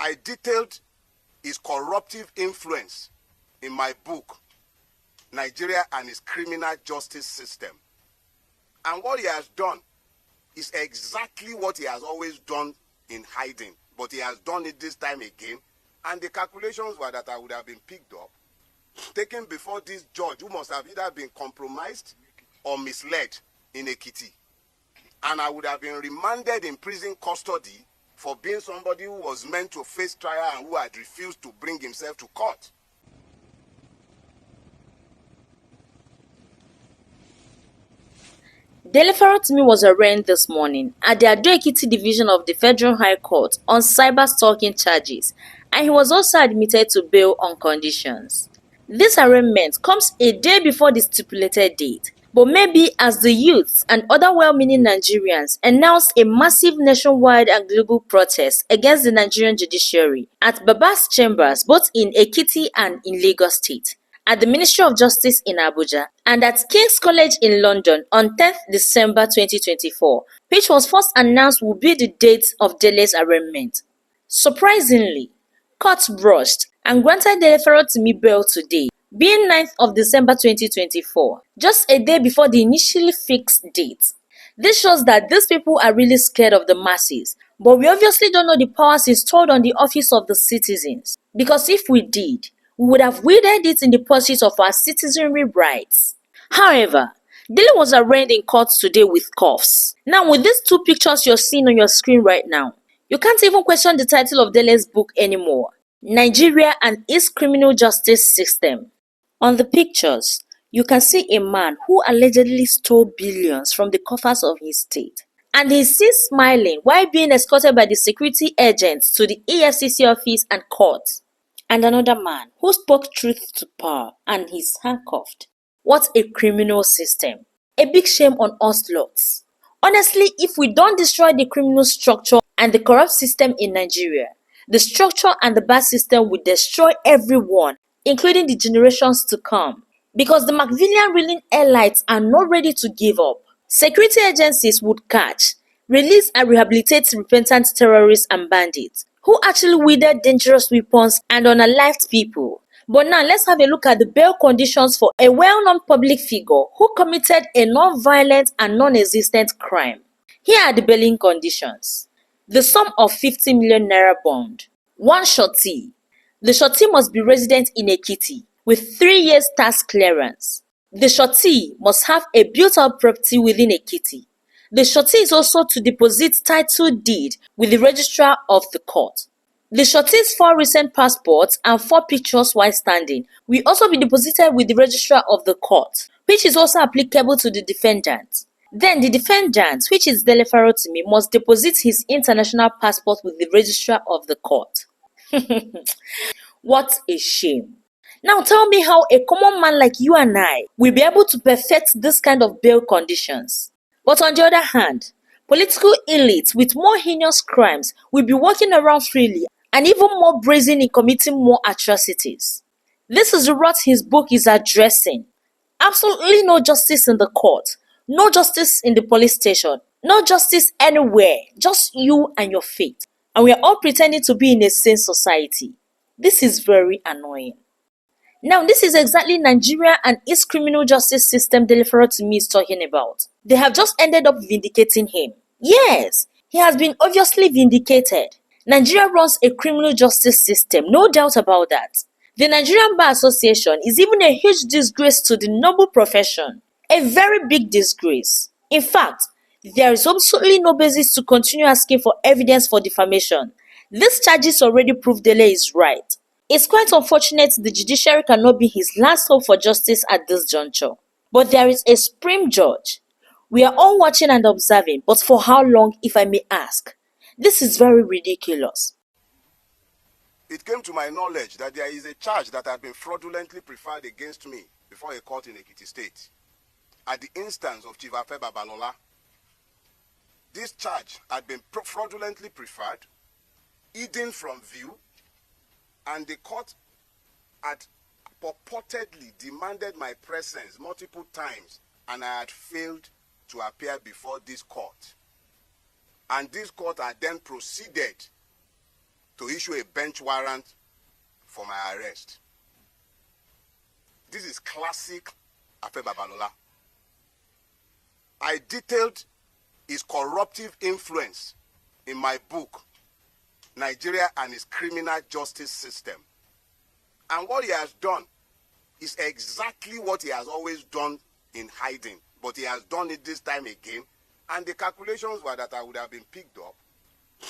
I detailed his corruptive influence in my book, Nigeria and its Criminal Justice System. And what he has done is exactly what he has always done in hiding, but he has done it this time again. And the calculations were that I would have been picked up, taken before this judge who must have either been compromised or misled in Ekiti. And I would have been remanded in prison custody for being somebody who was meant to face trial and who had refused to bring himself to court. Dele Farotimi was arraigned this morning at the Ado-Ekiti Division of the Federal High Court on cyber-stalking charges, and he was also admitted to bail on conditions. This arraignment comes a day before the stipulated date, but maybe as the youths and other well-meaning Nigerians announced a massive nationwide and global protest against the Nigerian judiciary at Baba's chambers both in Ekiti and in Lagos State, at the Ministry of Justice in Abuja, and at King's College in London on 10th December 2024, which was first announced would be the date of Dele's arraignment. Surprisingly, courts brushed and granted Dele Farotimi bail today, being 9th of December 2024, just a day before the initially fixed date. This shows that these people are really scared of the masses, but we obviously don't know the powers installed on the office of the citizens, because if we did, we would have wielded it in the pursuit of our citizenry rights. However, Dele was arraigned in court today with cuffs. Now, with these two pictures you're seeing on your screen right now, you can't even question the title of Dele's book anymore, Nigeria and its Criminal Justice System. On the pictures, you can see a man who allegedly stole billions from the coffers of his state. And he's seen smiling while being escorted by the security agents to the EFCC office and court. And another man who spoke truth to power and he's handcuffed. What a criminal system. A big shame on us lots. Honestly, if we don't destroy the criminal structure and the corrupt system in Nigeria, the structure and the bad system will destroy everyone, including the generations to come. Because the Macvillian ruling elites are not ready to give up. Security agencies would catch, release and rehabilitate repentant terrorists and bandits who actually wielded dangerous weapons and unalived people. But now let's have a look at the bail conditions for a well-known public figure who committed a non-violent and non-existent crime. Here are the bailing conditions. The sum of 50 million naira bond. One surety. The surety must be resident in Ekiti with 3 years tax clearance. The surety must have a built-up property within Ekiti. The surety is also to deposit title deed with the registrar of the court. The surety's 4 recent passports and 4 pictures while standing will also be deposited with the registrar of the court, which is also applicable to the defendant. Then the defendant, which is Dele Farotimi, must deposit his international passport with the registrar of the court. What a shame. Now tell me how a common man like you and I will be able to perfect this kind of bail conditions. But on the other hand, political elites with more heinous crimes will be walking around freely and even more brazen in committing more atrocities. This is the rot his book is addressing. Absolutely no justice in the court, no justice in the police station, no justice anywhere, just you and your fate. And we are all pretending to be in a sane society. This is very annoying. Now, this is exactly Nigeria and its criminal justice system Dele Farotimi is talking about. They have just ended up vindicating him. Yes, he has been obviously vindicated. Nigeria runs a criminal justice system, no doubt about that. The Nigerian Bar Association is even a huge disgrace to the noble profession. A very big disgrace. In fact, there is absolutely no basis to continue asking for evidence for defamation. These charges already prove Dele is right. It's quite unfortunate the judiciary cannot be his last hope for justice at this juncture. But there is a supreme judge. We are all watching and observing, but for how long, if I may ask? This is very ridiculous. It came to my knowledge that there is a charge that had been fraudulently preferred against me before a court in Ekiti State, at the instance of Chief Afe Babalola. This charge had been fraudulently preferred, hidden from view, and the court had purportedly demanded my presence multiple times, and I had failed to appear before this court. And this court had then proceeded to issue a bench warrant for my arrest. This is classic Afe Babalola. I detailed his corruptive influence in my book, Nigeria and its Criminal Justice System. And what he has done is exactly what he has always done in hiding, but he has done it this time again. And the calculations were that I would have been picked up,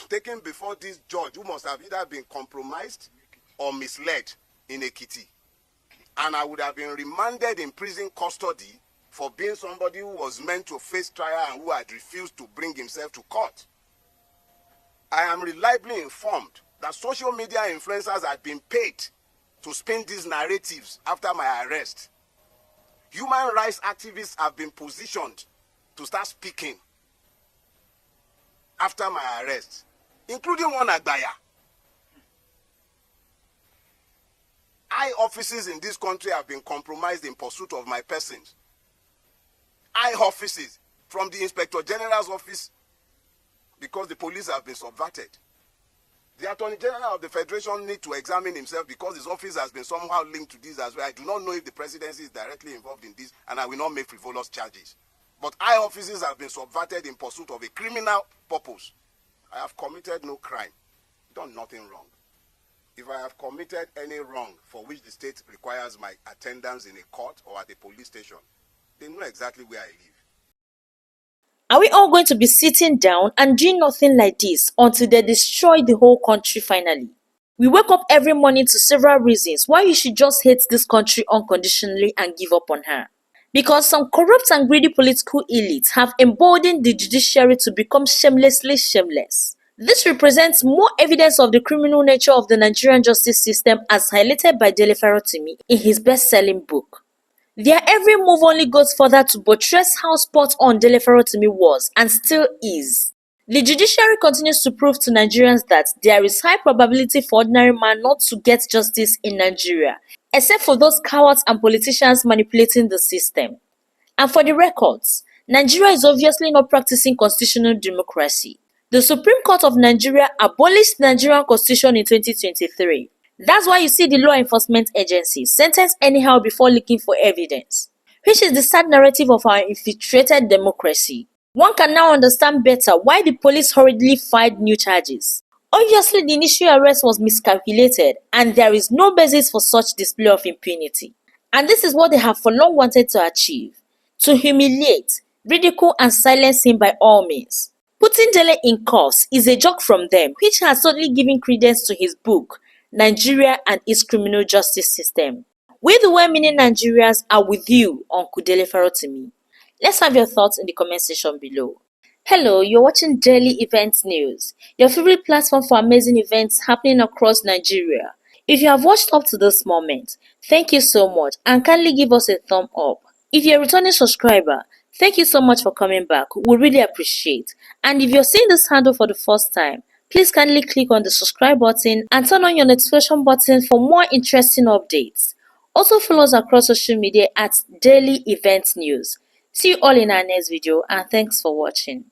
taken before this judge who must have either been compromised or misled in Ekiti. And I would have been remanded in prison custody for being somebody who was meant to face trial and who had refused to bring himself to court. I am reliably informed that social media influencers had been paid to spin these narratives after my arrest. Human rights activists have been positioned to start speaking after my arrest, including one Agbaya. High offices in this country have been compromised in pursuit of my persons. High offices, from the Inspector General's office, because the police have been subverted. The Attorney General of the Federation needs to examine himself because his office has been somehow linked to this as well. I do not know if the presidency is directly involved in this, and I will not make frivolous charges. But high offices have been subverted in pursuit of a criminal purpose. I have committed no crime, done nothing wrong. If I have committed any wrong for which the state requires my attendance in a court or at a police station, they know exactly where I live. Are we all going to be sitting down and doing nothing like this until they destroy the whole country finally? We wake up every morning to several reasons why you should just hate this country unconditionally and give up on her. Because some corrupt and greedy political elites have emboldened the judiciary to become shamelessly shameless. This represents more evidence of the criminal nature of the Nigerian justice system as highlighted by Dele Farotimi in his best-selling book. Their every move only goes further to buttress how spot on Dele Farotimi was and still is. The judiciary continues to prove to Nigerians that there is high probability for ordinary man not to get justice in Nigeria, except for those cowards and politicians manipulating the system. And for the records, Nigeria is obviously not practicing constitutional democracy. The Supreme Court of Nigeria abolished the Nigerian Constitution in 2023. That's why you see the law enforcement agencies sentence anyhow before looking for evidence, which is the sad narrative of our infiltrated democracy. One can now understand better why the police hurriedly filed new charges. Obviously, the initial arrest was miscalculated and there is no basis for such display of impunity. And this is what they have for long wanted to achieve: to humiliate, ridicule and silence him by all means. Putting Dele in cuffs is a joke from them, which has certainly given credence to his book, Nigeria and its Criminal Justice System. We the well-meaning Nigerians are with you, Uncle Dele Farotimi. Let's have your thoughts in the comment section below. Hello, you're watching Daily Events News, your favorite platform for amazing events happening across Nigeria. If you have watched up to this moment, thank you so much and kindly give us a thumb up. If you're a returning subscriber, thank you so much for coming back, we really appreciate. And if you're seeing this handle for the first time, please kindly click on the subscribe button and turn on your notification button for more interesting updates. Also follow us across social media at Daily Events News. See you all in our next video and thanks for watching.